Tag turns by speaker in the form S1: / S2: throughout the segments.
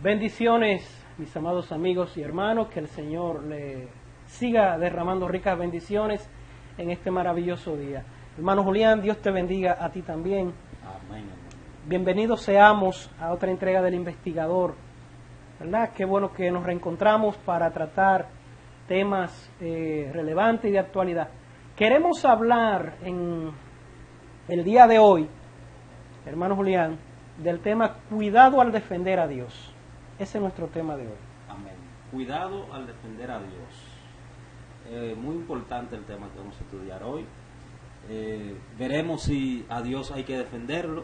S1: Bendiciones, mis amados amigos y hermanos, que el Señor le siga derramando ricas bendiciones en este maravilloso día. Hermano Julián, Dios te bendiga a ti también.
S2: Amén.
S1: Bienvenidos seamos a otra entrega del Investigador, ¿verdad? Qué bueno que nos reencontramos para tratar temas relevantes y de actualidad. Queremos hablar en el día de hoy, hermano Julián, del tema cuidado al defender a Dios. Ese es nuestro tema de hoy.
S2: Amén. Cuidado al defender a Dios. Muy importante el tema que vamos a estudiar hoy. Veremos si a Dios hay que defenderlo.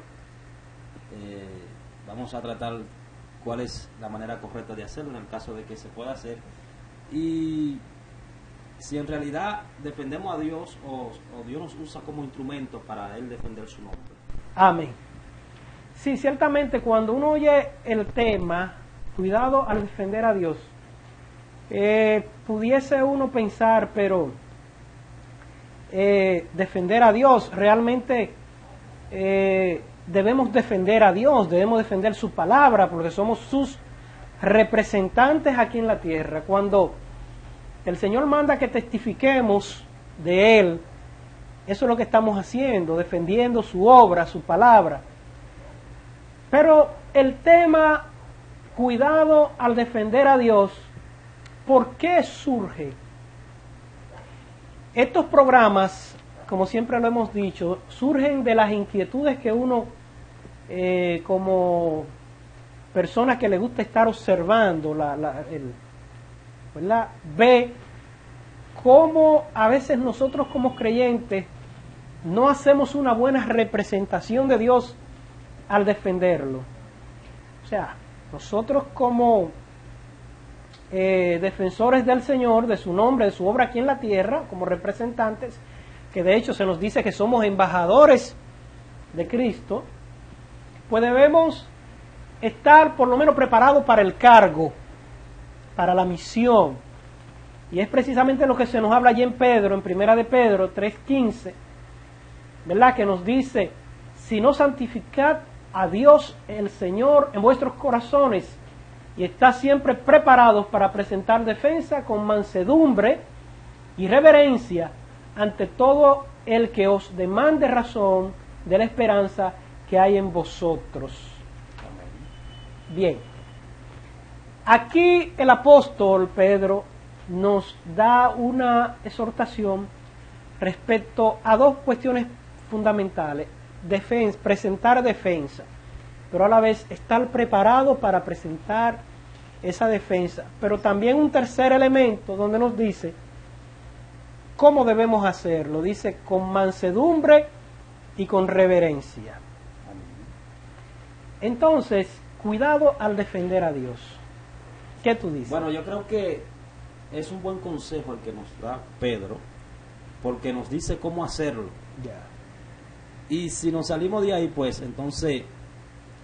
S2: Vamos a tratar cuál es la manera correcta de hacerlo en el caso de que se pueda hacer. Y si en realidad defendemos a Dios o Dios nos usa como instrumento para Él defender su nombre.
S1: Amén. Sí, ciertamente cuando uno oye el tema, cuidado al defender a Dios, pudiese uno pensar, pero defender a Dios, realmente debemos defender a Dios, debemos defender su palabra, porque somos sus representantes aquí en la tierra. Cuando el Señor manda que testifiquemos de Él, eso es lo que estamos haciendo, defendiendo su obra, su palabra. Pero el tema cuidado al defender a Dios, ¿por qué surge? Estos programas, como siempre lo hemos dicho, surgen de las inquietudes que uno, como persona que le gusta estar observando, ¿verdad? Ve cómo a veces nosotros como creyentes no hacemos una buena representación de Dios al defenderlo. O sea, nosotros como defensores del Señor, de su nombre, de su obra aquí en la tierra, como representantes, que de hecho se nos dice que somos embajadores de Cristo, pues debemos estar por lo menos preparados para el cargo, para la misión. Y es precisamente lo que se nos habla allí en Pedro, en Primera de Pedro 3:15, ¿verdad? Que nos dice, si no santificad a Dios el Señor en vuestros corazones y está siempre preparados para presentar defensa con mansedumbre y reverencia ante todo el que os demande razón de la esperanza que hay en vosotros. Bien, aquí el apóstol Pedro nos da una exhortación respecto a dos cuestiones fundamentales. Presentar defensa, pero a la vez estar preparado para presentar esa defensa. Pero también un tercer elemento donde nos dice cómo debemos hacerlo. Dice con mansedumbre y con reverencia. Entonces, cuidado al defender a Dios. ¿Qué tú dices?
S2: Bueno, yo creo que es un buen consejo el que nos da Pedro, porque nos dice cómo hacerlo.
S1: Ya.
S2: Y si nos salimos de ahí, pues entonces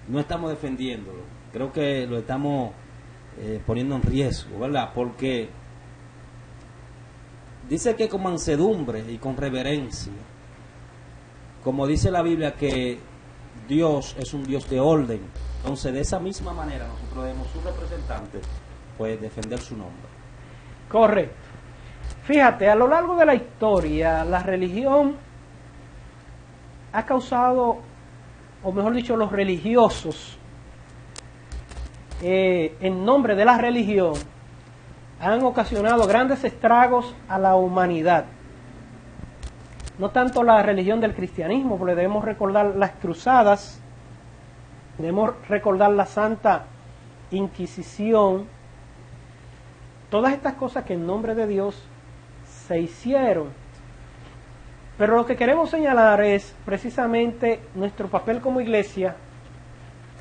S2: no estamos defendiéndolo. Creo que lo estamos poniendo en riesgo, ¿verdad? Porque dice que con mansedumbre y con reverencia, como dice la Biblia que Dios es un Dios de orden. Entonces de esa misma manera nosotros debemos, su representante, pues defender su nombre.
S1: Correcto. Fíjate, a lo largo de la historia, la religión ha causado, o mejor dicho, los religiosos, en nombre de la religión, han ocasionado grandes estragos a la humanidad. No tanto la religión del cristianismo, porque debemos recordar las cruzadas, debemos recordar la Santa Inquisición, todas estas cosas que en nombre de Dios se hicieron. Pero lo que queremos señalar es precisamente nuestro papel como iglesia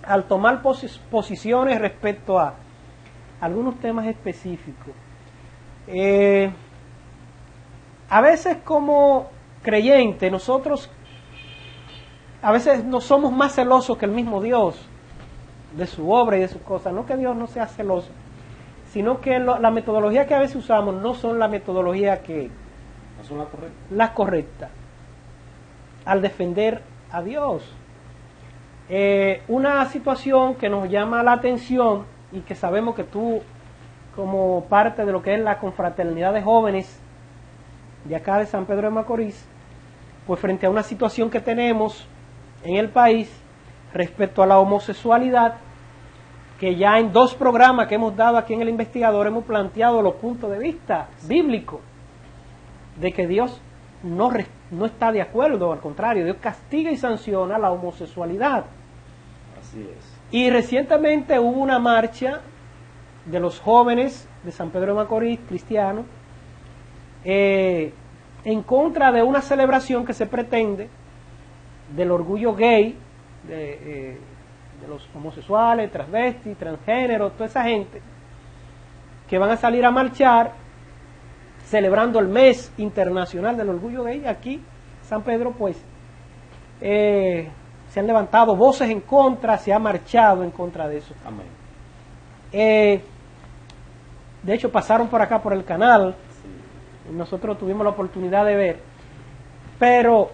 S1: al tomar posiciones respecto a algunos temas específicos. A veces como creyentes nosotros a veces no somos más celosos que el mismo Dios de su obra y de sus cosas. No que Dios no sea celoso, sino que la metodología que a veces usamos no son la metodología que
S2: ¿No son
S1: la correcta al defender a Dios. Una situación que nos llama la atención y que sabemos que tú, como parte de lo que es la confraternidad de jóvenes de acá de San Pedro de Macorís, pues frente a una situación que tenemos en el país respecto a la homosexualidad, que ya en 2 programas que hemos dado aquí en El Investigador hemos planteado los puntos de vista bíblicos de que Dios no está de acuerdo, al contrario, Dios castiga y sanciona la homosexualidad.
S2: Así es.
S1: Y recientemente hubo una marcha de los jóvenes de San Pedro de Macorís, cristianos, en contra de una celebración que se pretende del orgullo gay, de los homosexuales, transvestis, transgéneros, toda esa gente, que van a salir a marchar celebrando el mes internacional del orgullo gay. Aquí, San Pedro, pues, se han levantado voces en contra, se ha marchado en contra de eso.
S2: Amén.
S1: De hecho, pasaron por acá por el canal,
S2: Sí.
S1: y nosotros tuvimos la oportunidad de ver, pero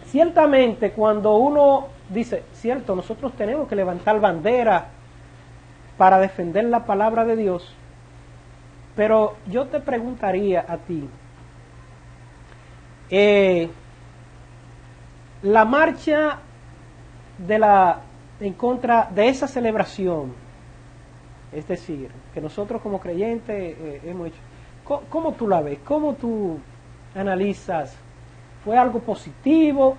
S1: ciertamente cuando uno dice, cierto, nosotros tenemos que levantar bandera para defender la palabra de Dios, pero yo te preguntaría a ti, la marcha en contra de esa celebración, es decir, que nosotros como creyentes hemos hecho, ¿cómo tú la ves? ¿Cómo tú analizas? ¿Fue algo positivo?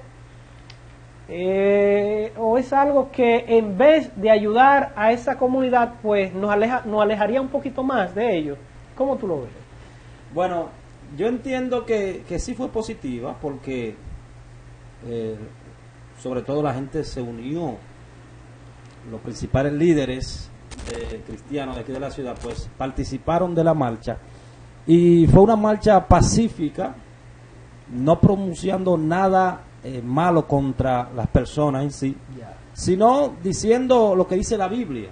S1: ¿O es algo que en vez de ayudar a esa comunidad, pues nos alejaría un poquito más de ellos? ¿Cómo tú lo ves?
S2: Bueno, yo entiendo que sí fue positiva porque sobre todo la gente se unió, los principales líderes cristianos de aquí de la ciudad pues participaron de la marcha y fue una marcha pacífica, no pronunciando nada malo contra las personas en sí, sino diciendo lo que dice la Biblia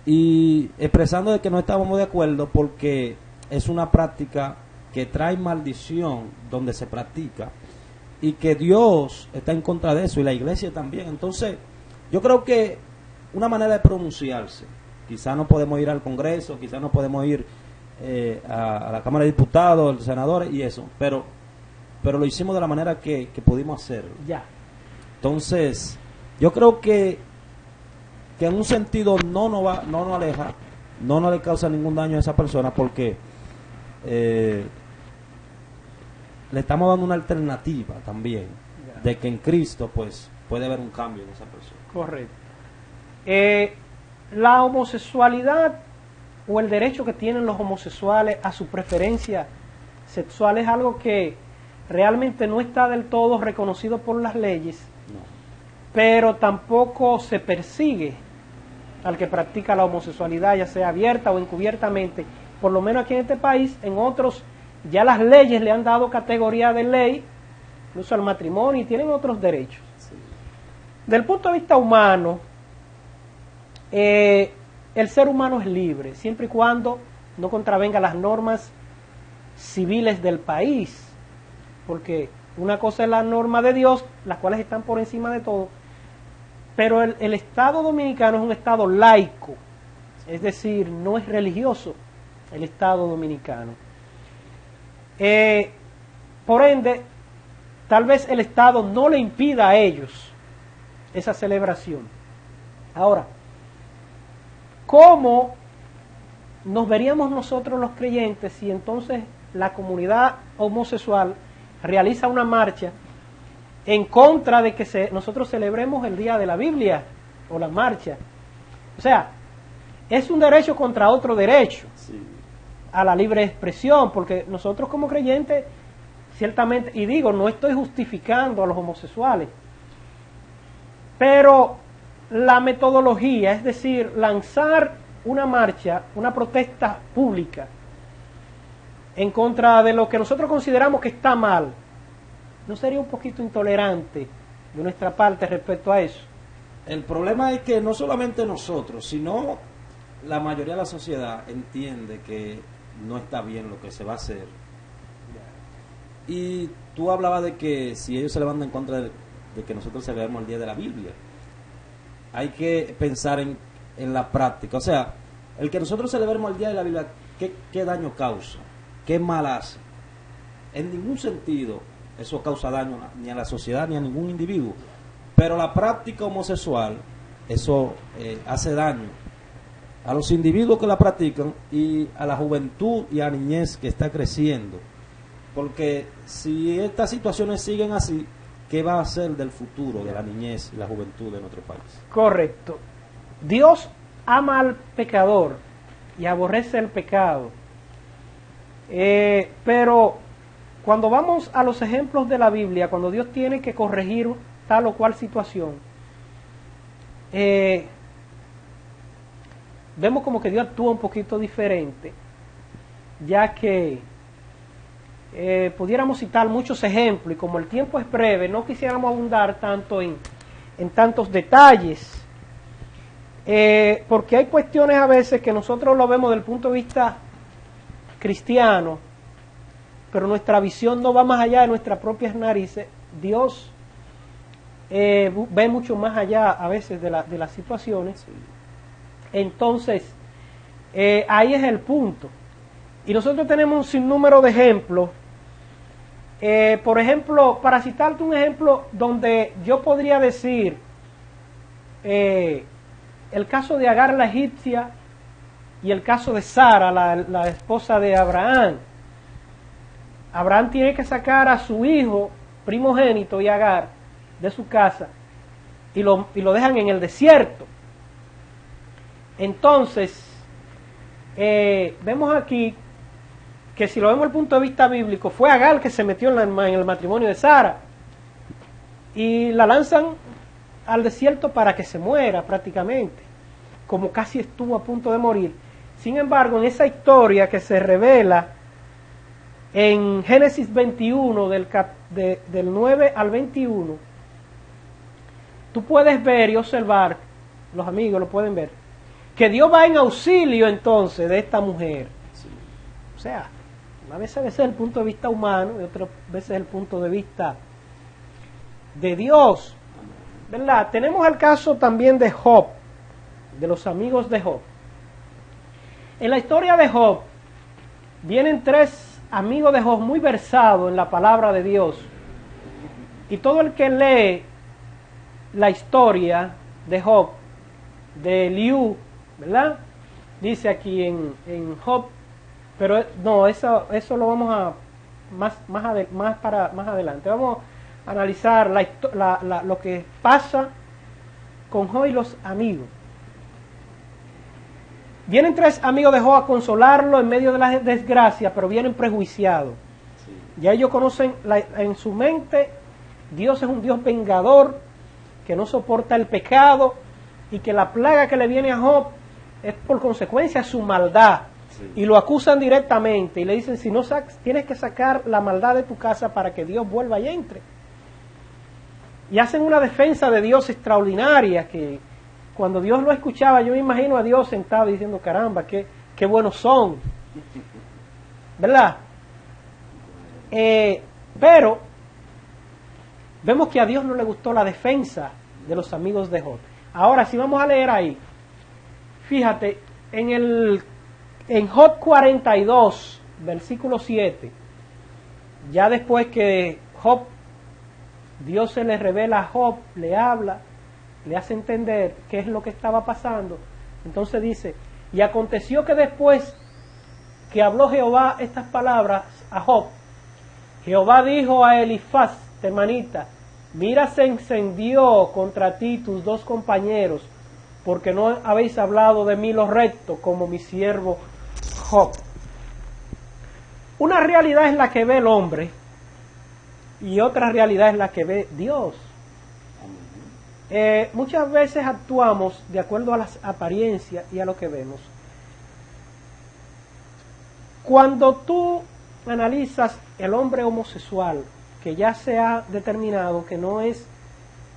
S2: y expresando de que no estábamos de acuerdo porque es una práctica que trae maldición donde se practica y que Dios está en contra de eso y la iglesia también. Entonces yo creo que una manera de pronunciarse, quizás no podemos ir al Congreso, quizás no podemos ir a la Cámara de Diputados, los senadores y eso, pero lo hicimos de la manera que pudimos hacerlo.
S1: Ya.
S2: Entonces, yo creo que en un sentido no nos aleja, no nos le causa ningún daño a esa persona porque le estamos dando una alternativa también de que en Cristo pues puede haber un cambio en esa persona.
S1: Correcto. La homosexualidad o el derecho que tienen los homosexuales a su preferencia sexual es algo que realmente no está del todo reconocido por las leyes,
S2: No.
S1: pero tampoco se persigue al que practica la homosexualidad, ya sea abierta o encubiertamente. Por lo menos aquí en este país, en otros ya las leyes le han dado categoría de ley, incluso al matrimonio, y tienen otros derechos.
S2: Sí.
S1: Del punto de vista humano, el ser humano es libre, siempre y cuando no contravenga las normas civiles del país, porque una cosa es la norma de Dios, las cuales están por encima de todo, pero el Estado dominicano es un Estado laico, es decir, no es religioso el Estado dominicano. Por ende, tal vez el Estado no le impida a ellos esa celebración. Ahora, ¿cómo nos veríamos nosotros los creyentes si entonces la comunidad homosexual realiza una marcha en contra de que nosotros celebremos el día de la Biblia o la marcha? O sea, es un derecho contra otro derecho.
S2: Sí.
S1: A la libre expresión, porque nosotros como creyentes, ciertamente, y digo, no estoy justificando a los homosexuales, pero la metodología, es decir, lanzar una marcha, una protesta pública en contra de lo que nosotros consideramos que está mal, ¿no sería un poquito intolerante de nuestra parte respecto a eso?
S2: El problema es que no solamente nosotros, sino la mayoría de la sociedad entiende que no está bien lo que se va a hacer. Y tú hablabas de que si ellos se levantan en contra de que nosotros celebremos el día de la Biblia, hay que pensar en en la práctica. O sea, el que nosotros celebremos el Día de la Biblia, ¿qué daño causa? ¿Qué mal hace? En ningún sentido eso causa daño ni a la sociedad ni a ningún individuo. Pero la práctica homosexual, eso hace daño a los individuos que la practican y a la juventud y a la niñez que está creciendo. Porque si estas situaciones siguen así, ¿qué va a ser del futuro de la niñez y la juventud de nuestro país?
S1: Correcto. Dios ama al pecador y aborrece el pecado. Pero cuando vamos a los ejemplos de la Biblia, cuando Dios tiene que corregir tal o cual situación, vemos como que Dios actúa un poquito diferente, ya que pudiéramos citar muchos ejemplos y como el tiempo es breve, no quisiéramos abundar tanto en tantos detalles, porque hay cuestiones a veces que nosotros lo vemos desde el punto de vista cristiano, pero nuestra visión no va más allá de nuestras propias narices. Dios ve mucho más allá a veces de las situaciones. Entonces, ahí es el punto. Y nosotros tenemos un sinnúmero de ejemplos. Por ejemplo, para citarte un ejemplo donde yo podría decir el caso de Agar la egipcia y el caso de Sara, la esposa de Abraham. Abraham tiene que sacar a su hijo primogénito y Agar de su casa y lo dejan en el desierto. Entonces, vemos aquí que si lo vemos desde el punto de vista bíblico, fue Agar que se metió en el matrimonio de Sara y la lanzan al desierto para que se muera prácticamente, como casi estuvo a punto de morir. Sin embargo, en esa historia que se revela en Génesis 21, del 9 al 21, tú puedes ver y observar, los amigos lo pueden ver, que Dios va en auxilio entonces de esta mujer.
S2: Sí.
S1: O sea, a veces es el punto de vista humano y otras veces el punto de vista de Dios, ¿verdad? Tenemos el caso también de Job, de los amigos de Job. En la historia de Job vienen tres amigos de Job muy versados en la palabra de Dios, y todo el que lee la historia de Job, de Eliú, ¿verdad? Dice aquí en Job, pero no, eso lo vamos a más adelante. Vamos a analizar lo que pasa con Job y los amigos. Vienen tres amigos de Job a consolarlo en medio de la desgracia, pero vienen prejuiciados. Sí. Ya ellos conocen en su mente, Dios es un Dios vengador, que no soporta el pecado, y que la plaga que le viene a Job es por consecuencia de su maldad. Sí. Y lo acusan directamente y le dicen, si no tienes que sacar la maldad de tu casa para que Dios vuelva y entre. Y hacen una defensa de Dios extraordinaria que cuando Dios lo escuchaba, yo me imagino a Dios sentado diciendo, caramba, qué buenos son, ¿verdad? Pero vemos que a Dios no le gustó la defensa de los amigos de Job. Ahora, si vamos a leer ahí, fíjate, en Job 42, versículo 7, ya después que Dios se le revela a Job, le habla, le hace entender qué es lo que estaba pasando. Entonces dice, y aconteció que después que habló Jehová estas palabras a Job, Jehová dijo a Elifaz, temanita, mira, se encendió contra ti tus dos compañeros, porque no habéis hablado de mí lo recto, como mi siervo Job. Una realidad es la que ve el hombre, y otra realidad es la que ve Dios. Muchas veces actuamos de acuerdo a las apariencias y a lo que vemos. Cuando tú analizas el hombre homosexual, que ya se ha determinado que no es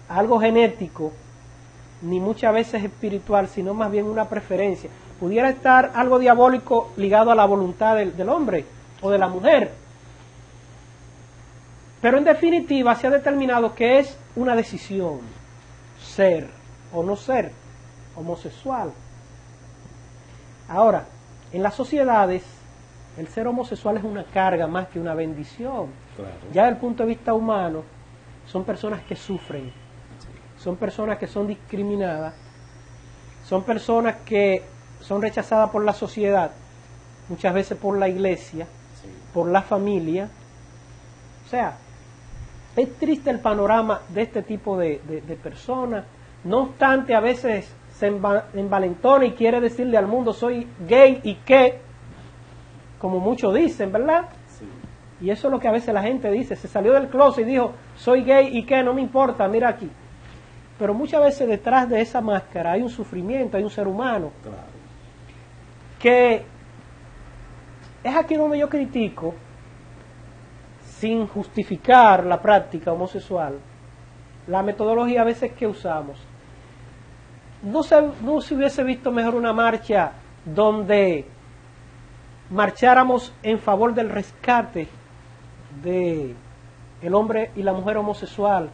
S1: algo genético, ni muchas veces espiritual, sino más bien una preferencia, pudiera estar algo diabólico ligado a la voluntad del hombre o de la mujer. Pero en definitiva se ha determinado que es una decisión ser o no ser homosexual. Ahora, en las sociedades, el ser homosexual es una carga más que una bendición.
S2: Claro.
S1: Ya desde el punto de vista humano, son personas que sufren, son personas que son discriminadas, son personas que son rechazadas por la sociedad, muchas veces por la iglesia,
S2: Sí.
S1: por la familia. O sea, es triste el panorama de este tipo de personas. No obstante, a veces se envalentona y quiere decirle al mundo, soy gay y qué, como muchos dicen, ¿verdad?
S2: Sí.
S1: Y eso es lo que a veces la gente dice, se salió del closet y dijo, soy gay y qué, no me importa, mira aquí. Pero muchas veces detrás de esa máscara hay un sufrimiento, hay un ser humano,
S2: Claro.
S1: que es aquí donde yo critico, sin justificar la práctica homosexual, la metodología a veces que usamos. No se hubiese visto mejor una marcha donde marcháramos en favor del rescate de el hombre y la mujer homosexual,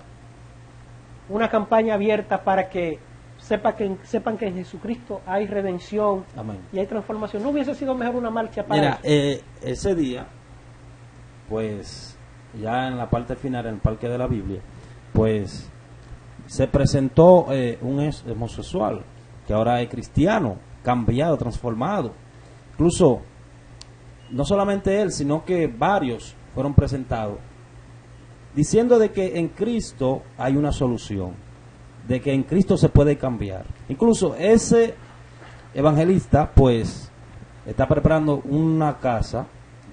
S1: una campaña abierta para que sepan que en Jesucristo hay redención
S2: Amén.
S1: y hay transformación. ¿No hubiese sido mejor una marcha para
S2: Mira,
S1: eso?
S2: ese día, pues, ya en la parte final, en el Parque de la Biblia, pues, se presentó un homosexual, que ahora es cristiano, cambiado, transformado. Incluso, no solamente él, sino que varios fueron presentados, diciendo de que en Cristo hay una solución, de que en Cristo se puede cambiar. Incluso ese evangelista, pues, está preparando una casa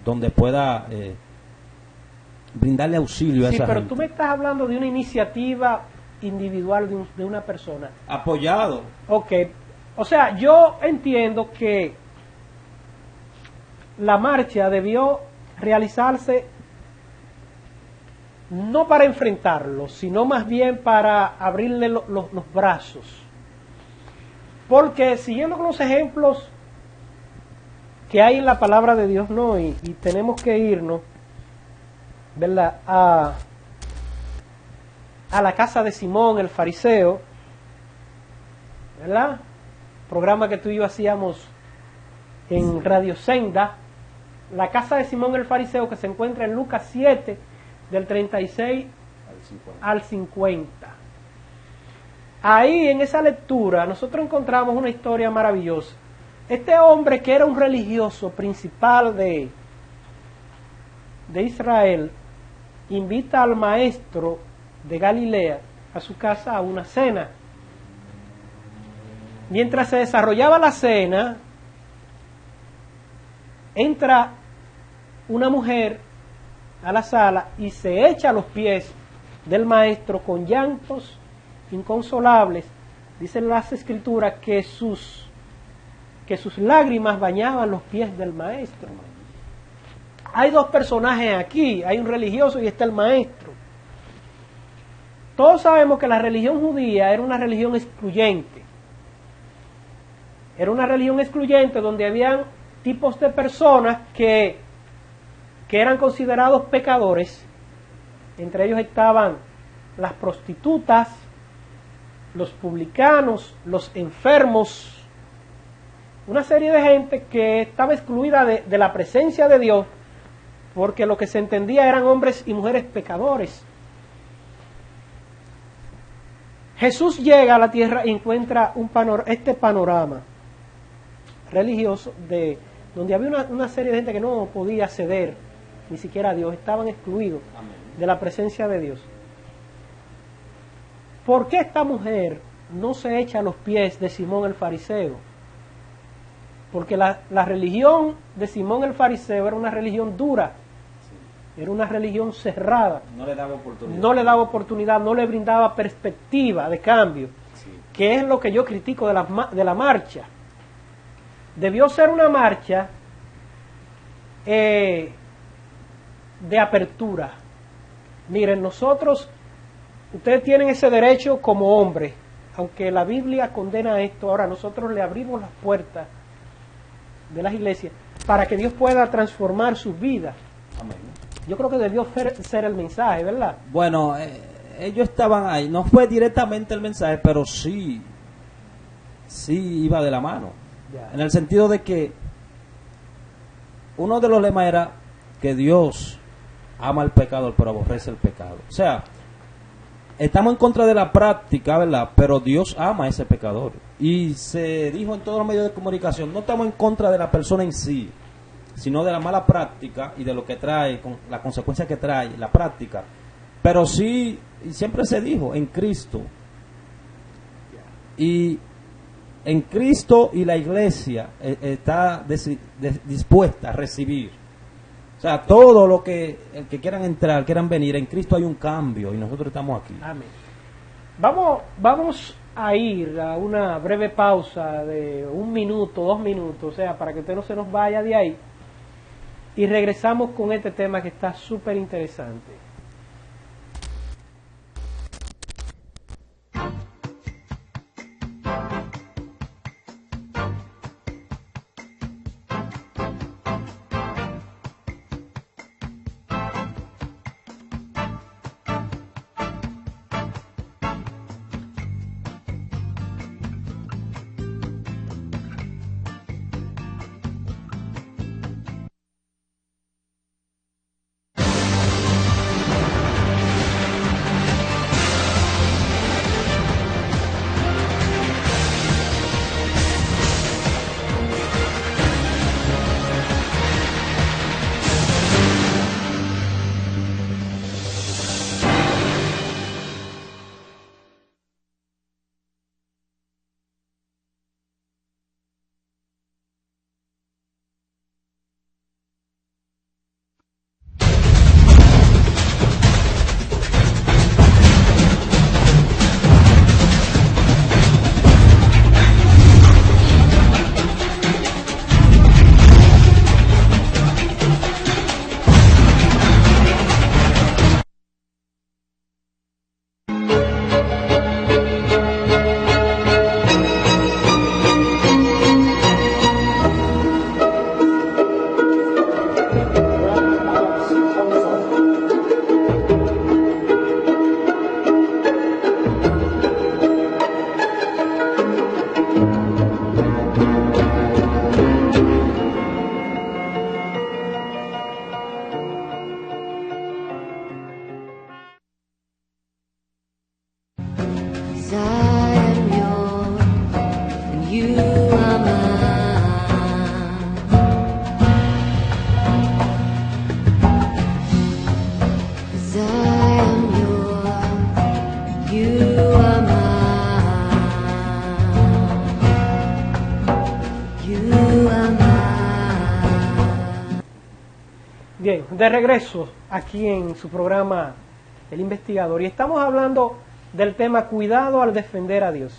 S2: donde pueda brindarle auxilio a
S1: Sí,
S2: esa
S1: pero
S2: gente.
S1: tú me estás hablando de una iniciativa individual de una persona.
S2: Apoyado.
S1: Ok, o sea, yo entiendo que la marcha debió realizarse no para enfrentarlo, sino más bien para abrirle los brazos. Porque siguiendo con los ejemplos que hay en la palabra de Dios, no, y tenemos que irnos, ¿verdad?, a la casa de Simón el fariseo, ¿verdad? Programa que tú y yo hacíamos en Radio Senda, la casa de Simón el fariseo, que se encuentra en Lucas 7, del 36 al 50. Ahí en esa lectura nosotros encontramos una historia maravillosa. Este hombre, que era un religioso principal de Israel, invita al maestro de Galilea a su casa a una cena. Mientras se desarrollaba la cena, entra una mujer a la sala y se echa a los pies del maestro con llantos inconsolables. Dicen las escrituras que sus lágrimas bañaban los pies del maestro. Hay dos personajes aquí, hay un religioso y está el maestro. Todos sabemos que la religión judía era una religión excluyente. Era una religión excluyente donde habían tipos de personas que eran considerados pecadores. Entre ellos estaban las prostitutas, los publicanos, los enfermos, una serie de gente que estaba excluida de la presencia de Dios, porque lo que se entendía eran hombres y mujeres pecadores. Jesús llega a la tierra y encuentra este panorama religioso donde había una serie de gente que no podía acceder ni siquiera a Dios, estaban excluidos de la presencia de Dios. ¿Por qué esta mujer no se echa a los pies de Simón el fariseo? Porque la religión de Simón el fariseo era una religión dura, era una religión cerrada,
S2: No le daba oportunidad.
S1: no le daba oportunidad, no le brindaba perspectiva de cambio,
S2: Sí.
S1: que es lo que yo critico de la marcha. Debió ser una marcha de apertura. Miren, ustedes tienen ese derecho como hombres, aunque la Biblia condena esto, ahora nosotros le abrimos las puertas de las iglesias para que Dios pueda transformar sus vidas.
S2: Amén.
S1: Yo creo que debió ser el mensaje, ¿verdad?
S2: Bueno, ellos estaban ahí. No fue directamente el mensaje, pero sí iba de la mano.
S1: Ya.
S2: En el sentido de que uno de los lemas era que Dios ama al pecador, pero aborrece el pecado. O sea, estamos en contra de la práctica, ¿verdad? Pero Dios ama a ese pecador. Y se dijo en todos los medios de comunicación, no estamos en contra de la persona en sí, sino de la mala práctica y de lo que trae, con la consecuencia que trae la práctica. Pero sí, y siempre se dijo, en Cristo. Y en Cristo y la iglesia está dispuesta a recibir. O sea, todo lo que el que quieran entrar, quieran venir, en Cristo hay un cambio y nosotros estamos aquí.
S1: Amén. Vamos a ir a una breve pausa de 1 minuto, 2 minutos, o sea, para que usted no se nos vaya de ahí. Y regresamos con este tema que está súper interesante. Bien, de regreso aquí en su programa El Investigador, y estamos hablando del tema cuidado al defender a Dios.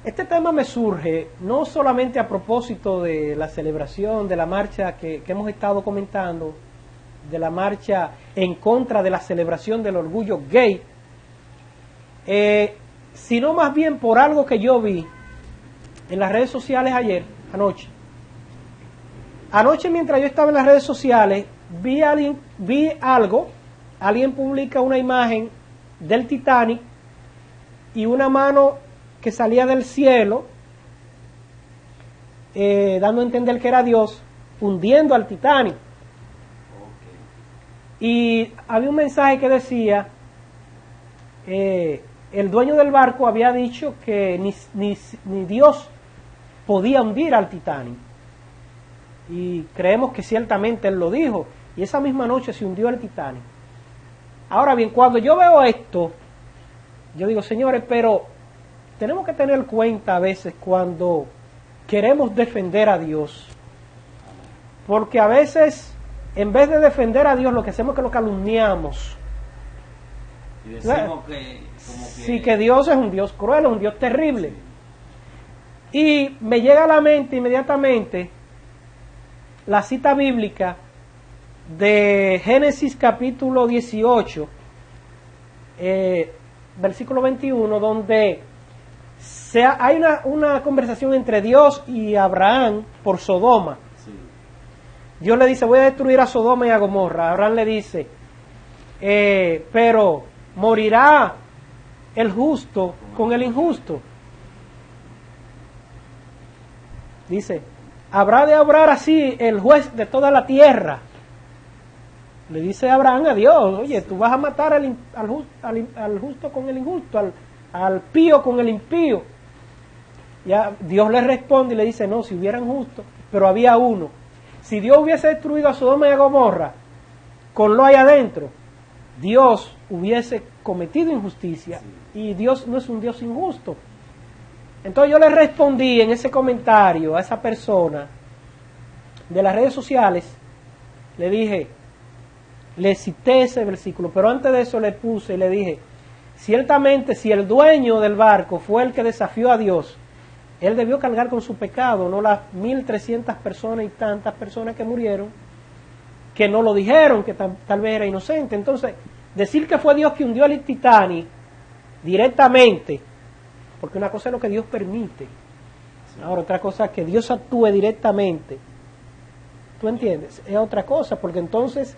S1: Este tema me surge no solamente a propósito de la celebración de la marcha que hemos estado comentando, de la marcha en contra de la celebración del orgullo gay, sino más bien por algo que yo vi en las redes sociales anoche. Anoche, mientras yo estaba en las redes sociales, vi algo, alguien publica una imagen del Titanic y una mano que salía del cielo, dando a entender que era Dios, hundiendo al Titanic. Y había un mensaje que decía, el dueño del barco había dicho que ni Dios podía hundir al Titanic. Y creemos que ciertamente él lo dijo, y esa misma noche se hundió el Titanic. Ahora bien, cuando yo veo esto, yo digo, señores, pero tenemos que tener cuenta a veces cuando queremos defender a Dios, porque a veces, en vez de defender a Dios, lo que hacemos es que lo calumniamos.
S2: Y decimos que,
S1: sí, que Dios es un Dios cruel, es un Dios terrible. Y me llega a la mente inmediatamente la cita bíblica de Génesis capítulo 18, versículo 21, donde hay una conversación entre Dios y Abraham por Sodoma.
S2: Sí.
S1: Dios le dice, voy a destruir a Sodoma y a Gomorra. Abraham le dice, pero morirá el justo con el injusto. Dice, ¿habrá de obrar así el juez de toda la tierra? Le dice Abraham a Dios, oye, tú vas a matar al justo con el injusto, al pío con el impío. Ya Dios le responde y le dice, no, si hubieran justos, pero había uno. Si Dios hubiese destruido a Sodoma y a Gomorra con lo ahí adentro, Dios hubiese cometido injusticia, y Dios no es un Dios injusto. Entonces yo le respondí en ese comentario a esa persona de las redes sociales, le dije, le cité ese versículo, pero antes de eso le puse y le dije, ciertamente si el dueño del barco fue el que desafió a Dios, él debió cargar con su pecado, no las 1.300 personas y tantas personas que murieron, que no lo dijeron, que tal vez era inocente. Entonces, decir que fue Dios que hundió el Titanic directamente, porque una cosa es lo que Dios permite, ahora otra cosa es que Dios actúe directamente, ¿tú entiendes? Es otra cosa, porque entonces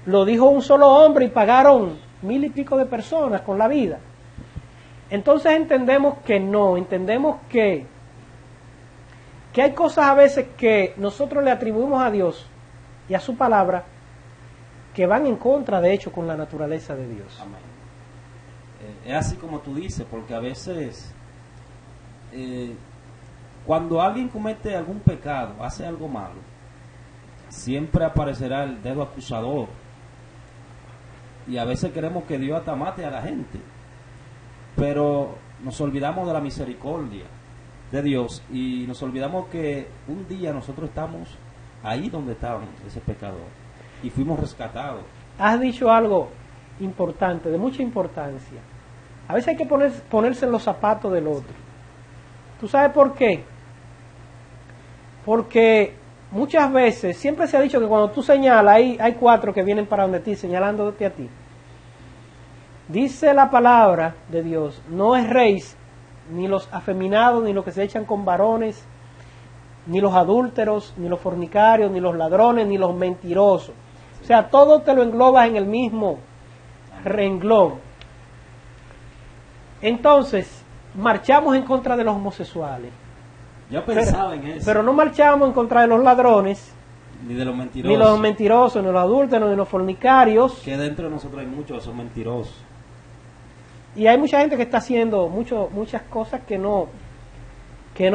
S1: lo dijo un solo hombre y pagaron 1.000 y pico de personas con la vida. Entonces entendemos que no, entendemos que hay cosas a veces que nosotros le atribuimos a Dios y a su palabra que van en contra, de hecho, con la naturaleza de Dios.
S2: Amén. Es así como tú dices, porque a veces cuando alguien comete algún pecado, hace algo malo, siempre aparecerá el dedo acusador, y a veces queremos que Dios hasta mate a la gente, pero nos olvidamos de la misericordia de Dios y nos olvidamos que un día nosotros estamos ahí donde estaba ese pecador y fuimos rescatados.
S1: Has dicho algo importante, de mucha importancia. A veces hay que ponerse en los zapatos del otro. ¿Tú sabes por qué? Porque muchas veces, siempre se ha dicho que cuando tú señalas, hay 4 que vienen para donde ti, señalándote a ti. Dice la palabra de Dios, no erréis ni los afeminados, ni los que se echan con varones, ni los adúlteros, ni los fornicarios, ni los ladrones, ni los mentirosos. O sea, todo te lo englobas en el mismo renglón. Entonces, marchamos en contra de los homosexuales.
S2: Yo pensaba en eso.
S1: Pero no marchamos en contra de los ladrones,
S2: ni de los mentirosos,
S1: ni los adúlteros, ni los fornicarios.
S2: Que dentro de nosotros hay muchos que son mentirosos.
S1: Y hay mucha gente que está haciendo muchas cosas que no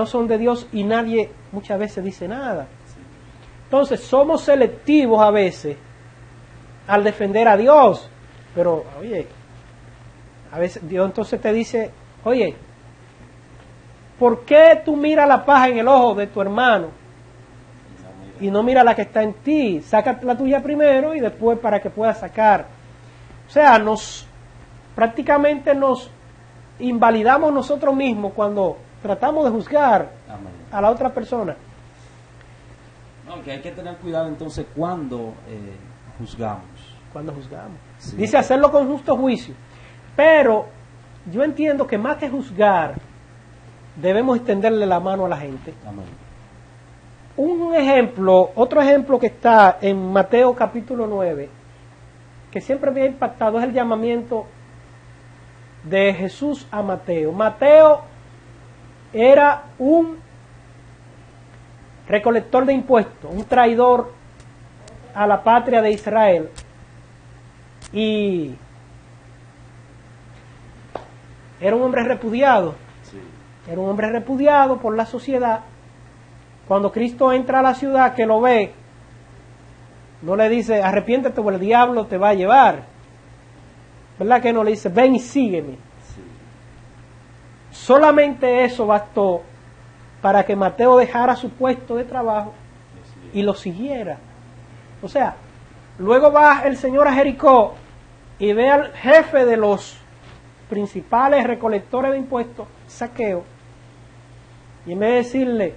S1: son de Dios y nadie muchas veces dice nada.
S2: Sí.
S1: Entonces somos selectivos a veces al defender a Dios. Pero, oye, a veces Dios entonces te dice, oye, ¿por qué tú miras la paja en el ojo de tu hermano y no miras la que está en ti? Saca la tuya primero y después para que puedas sacar. O sea, prácticamente nos invalidamos nosotros mismos cuando tratamos de juzgar a la otra persona.
S2: No, que hay que tener cuidado entonces cuando juzgamos.
S1: Cuando juzgamos.
S2: Sí.
S1: Dice hacerlo con justo juicio. Pero yo entiendo que más que juzgar, debemos extenderle la mano a la gente.
S2: Amén.
S1: Un ejemplo, otro ejemplo que está en Mateo capítulo 9, que siempre me ha impactado, es el llamamiento de Jesús a Mateo. Mateo era un recolector de impuestos, un traidor a la patria de Israel, y era un hombre repudiado.
S2: Sí.
S1: Era un hombre repudiado por la sociedad. Cuando Cristo entra a la ciudad, que lo ve, no le dice arrepiéntete o el diablo te va a llevar, ¿verdad? Que no le dice ven y sígueme.
S2: Sí.
S1: Solamente eso bastó para que Mateo dejara su puesto de trabajo y lo siguiera. O sea, luego va el Señor a Jericó y ve al jefe de los principales recolectores de impuestos, Zaqueo, y en vez de decirle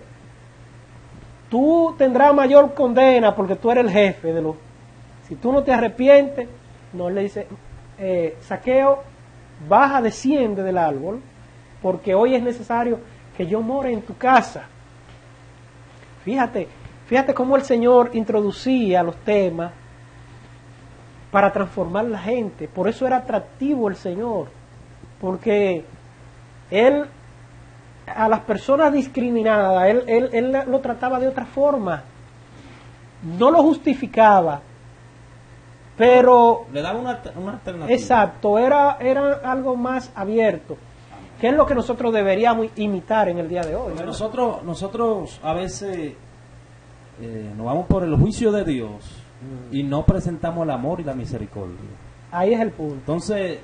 S1: tú tendrás mayor condena porque tú eres el jefe de los, si tú no te arrepientes, no, le dice Zaqueo, baja, desciende del árbol, porque hoy es necesario que yo more en tu casa. Fíjate cómo el Señor introducía los temas para transformar la gente. Por eso era atractivo el Señor, porque Él a las personas discriminadas, él lo trataba de otra forma. No lo justificaba, pero
S2: le daba una alternativa.
S1: exacto, era algo más abierto, que es lo que nosotros deberíamos imitar en el día de hoy, ¿no?
S2: Nosotros a veces nos vamos por el juicio de Dios y no presentamos el amor y la misericordia.
S1: Ahí es el punto.
S2: Entonces,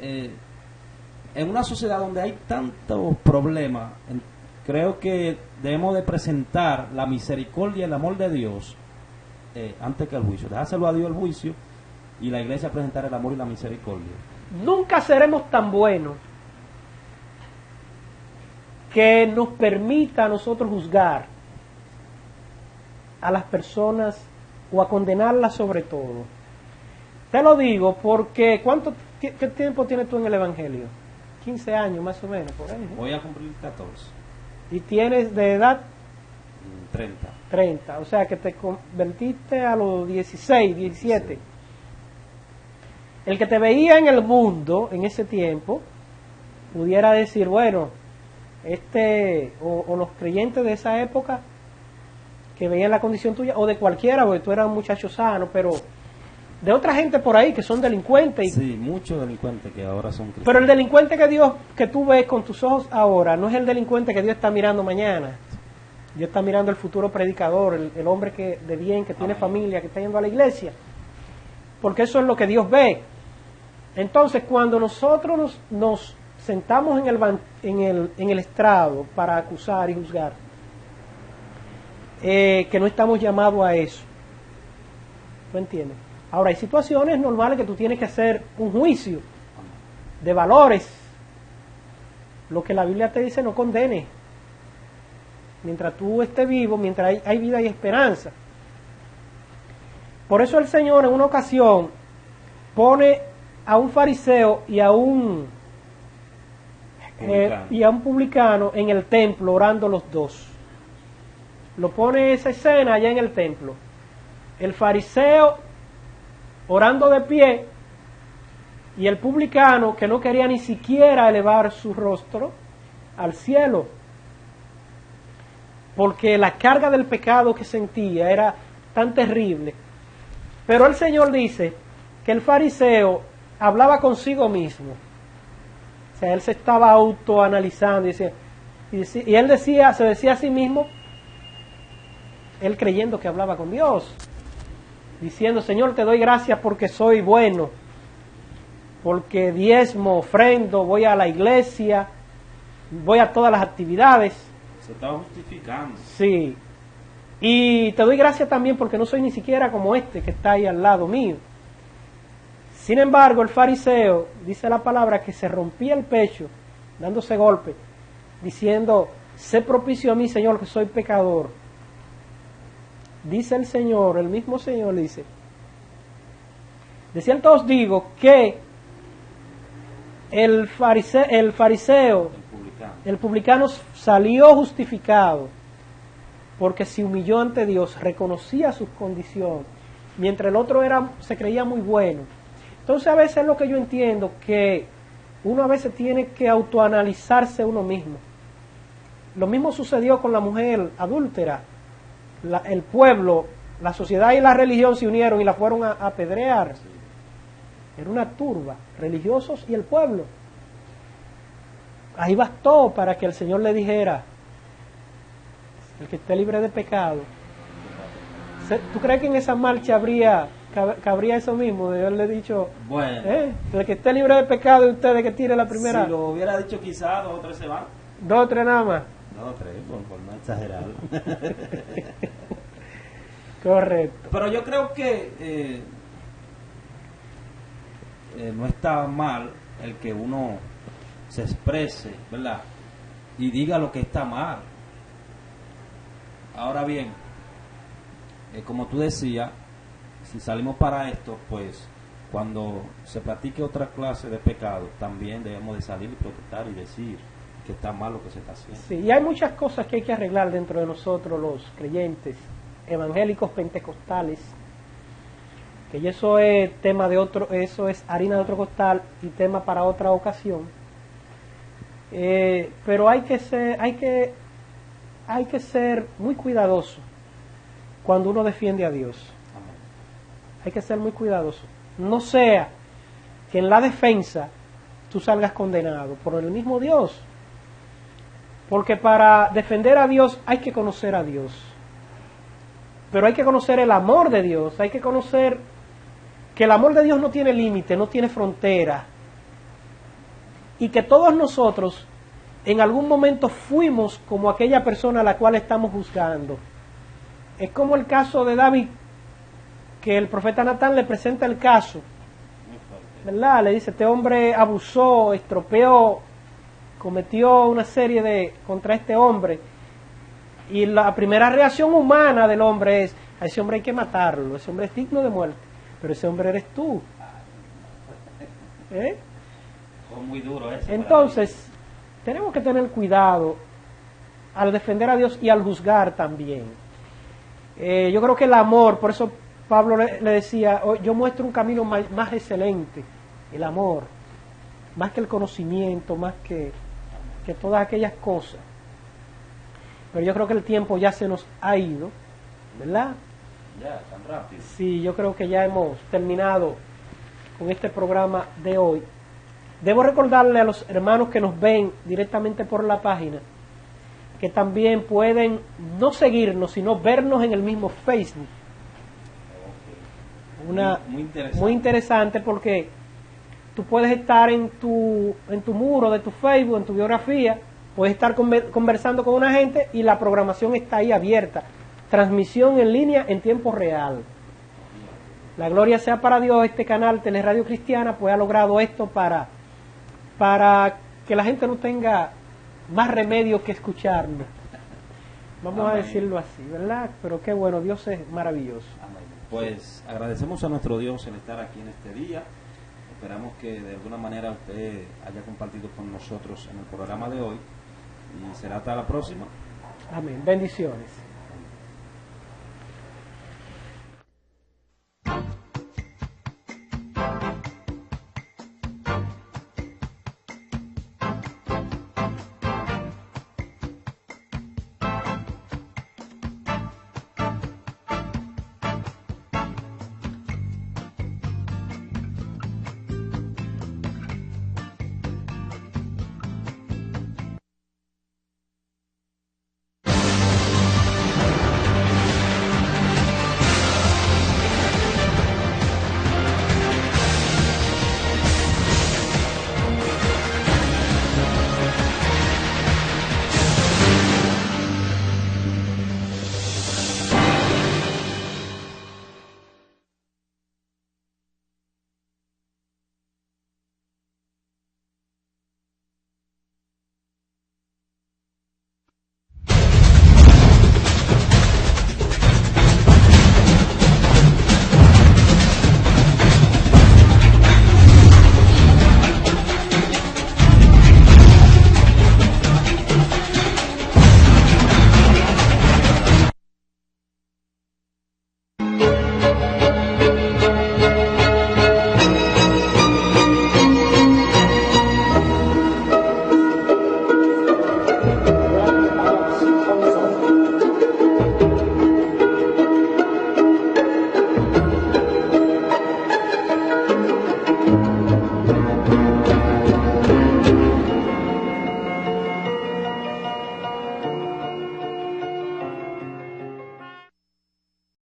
S2: en una sociedad donde hay tantos problemas, creo que debemos de presentar la misericordia y el amor de Dios antes que el juicio. Dejárselo a Dios el juicio y la iglesia presentar el amor y la misericordia.
S1: Nunca seremos tan buenos que nos permita a nosotros juzgar a las personas o a condenarlas sobre todo. Te lo digo porque ¿qué tiempo tienes tú en el Evangelio? 15 años más o menos, por ahí, ¿no?
S2: Voy a cumplir 14.
S1: Y tienes de edad
S2: 30.
S1: 30, o sea que te convertiste a los 16, 17.
S2: Sí.
S1: El que te veía en el mundo en ese tiempo pudiera decir, bueno, o los creyentes de esa época que veían la condición tuya, o de cualquiera, porque tú eras un muchacho sano, pero de otra gente por ahí que son delincuentes.
S2: Sí, muchos delincuentes que ahora son cristianos.
S1: Pero el delincuente que tú ves con tus ojos ahora no es el delincuente que Dios está mirando mañana. Dios está mirando el futuro predicador, el hombre de bien, que tiene familia, que está yendo a la iglesia. Porque eso es lo que Dios ve. Entonces, cuando nosotros nos sentamos en el estrado para acusar y juzgar, que no estamos llamados a eso. ¿Tú entiendes? Ahora, hay situaciones normales que tú tienes que hacer un juicio de valores. Lo que la Biblia te dice, no condenes. Mientras tú estés vivo, mientras hay vida y esperanza. Por eso el Señor en una ocasión pone a un fariseo y a un publicano en el templo orando los dos. Lo pone esa escena allá en el templo. El fariseo orando de pie y el publicano que no quería ni siquiera elevar su rostro al cielo, porque la carga del pecado que sentía era tan terrible. Pero el Señor dice que el fariseo hablaba consigo mismo. O sea, él se estaba autoanalizando y él se decía a sí mismo, él creyendo que hablaba con Dios, diciendo, Señor, te doy gracias porque soy bueno, porque diezmo, ofrendo, voy a la iglesia, voy a todas las actividades.
S2: Se estaba justificando.
S1: Sí. Y te doy gracias también porque no soy ni siquiera como este que está ahí al lado mío. Sin embargo, el fariseo, dice la palabra, que se rompía el pecho, dándose golpe, diciendo, sé propicio a mí, Señor, que soy pecador. Dice el Señor, el mismo Señor dice, de cierto os digo que el fariseo, el publicano salió justificado porque se humilló ante Dios, reconocía sus condiciones, mientras el otro se creía muy bueno. Entonces a veces es lo que yo entiendo, que uno a veces tiene que autoanalizarse uno mismo. Lo mismo sucedió con la mujer adúltera. El pueblo, la sociedad y la religión se unieron y la fueron a apedrear. Era una turba, religiosos y el pueblo. Ahí bastó para que el Señor le dijera, el que esté libre de pecado. ¿Tú crees que en esa marcha cabría eso mismo? De haberle dicho,
S2: bueno,
S1: el que esté libre de pecado y ustedes que tire la primera.
S2: Si lo hubiera dicho quizás 2 o 3 se van.
S1: 2 o 3 nada más.
S2: 2 o 3, por no exagerar.
S1: Correcto.
S2: Pero yo creo que no está mal el que uno se exprese, ¿verdad? Y diga lo que está mal. Ahora bien, como tú decías, si salimos para esto, pues cuando se practique otra clase de pecado, también debemos de salir y protestar y decir que está mal lo que se está haciendo.
S1: Sí, y hay muchas cosas que hay que arreglar dentro de nosotros los creyentes evangélicos pentecostales, que eso es tema de otro, eso es harina de otro costal y tema para otra ocasión. Pero hay que ser muy cuidadoso cuando uno defiende a Dios. Hay que ser muy cuidadoso. No sea que en la defensa tú salgas condenado por el mismo Dios. Porque para defender a Dios hay que conocer a Dios. Pero hay que conocer el amor de Dios. Hay que conocer que el amor de Dios no tiene límite, no tiene frontera. Y que todos nosotros en algún momento fuimos como aquella persona a la cual estamos juzgando. Es como el caso de David, que el profeta Natán le presenta el caso, ¿verdad? Le dice, este hombre abusó, estropeó, cometió una serie de contra este hombre. Y la primera reacción humana del hombre es, a ese hombre hay que matarlo, ese hombre es digno de muerte, pero ese hombre eres tú.
S2: Fue muy duro eso.
S1: Entonces, tenemos que tener cuidado al defender a Dios y al juzgar también. Yo creo que el amor, por eso Pablo le decía, yo muestro un camino más excelente, el amor, más que el conocimiento, más que todas aquellas cosas. Pero yo creo que el tiempo ya se nos ha ido, ¿verdad?
S2: Ya, tan rápido.
S1: Sí, yo creo que ya hemos terminado con este programa de hoy. Debo recordarle a los hermanos que nos ven directamente por la página que también pueden no seguirnos, sino vernos en el mismo Facebook. Muy interesante porque tú puedes estar en tu muro de tu Facebook, en tu biografía, puedes estar conversando con una gente y la programación está ahí abierta. Transmisión en línea en tiempo real. La gloria sea para Dios, este canal Teleradio Cristiana pues ha logrado esto para que la gente no tenga más remedio que escucharnos. Vamos a decirlo así, ¿verdad? Pero qué bueno, Dios es maravilloso.
S2: Amén. Pues agradecemos a nuestro Dios el estar aquí en este día. Esperamos que de alguna manera usted haya compartido con nosotros en el programa de hoy. Y será hasta la próxima.
S1: Amén. Bendiciones.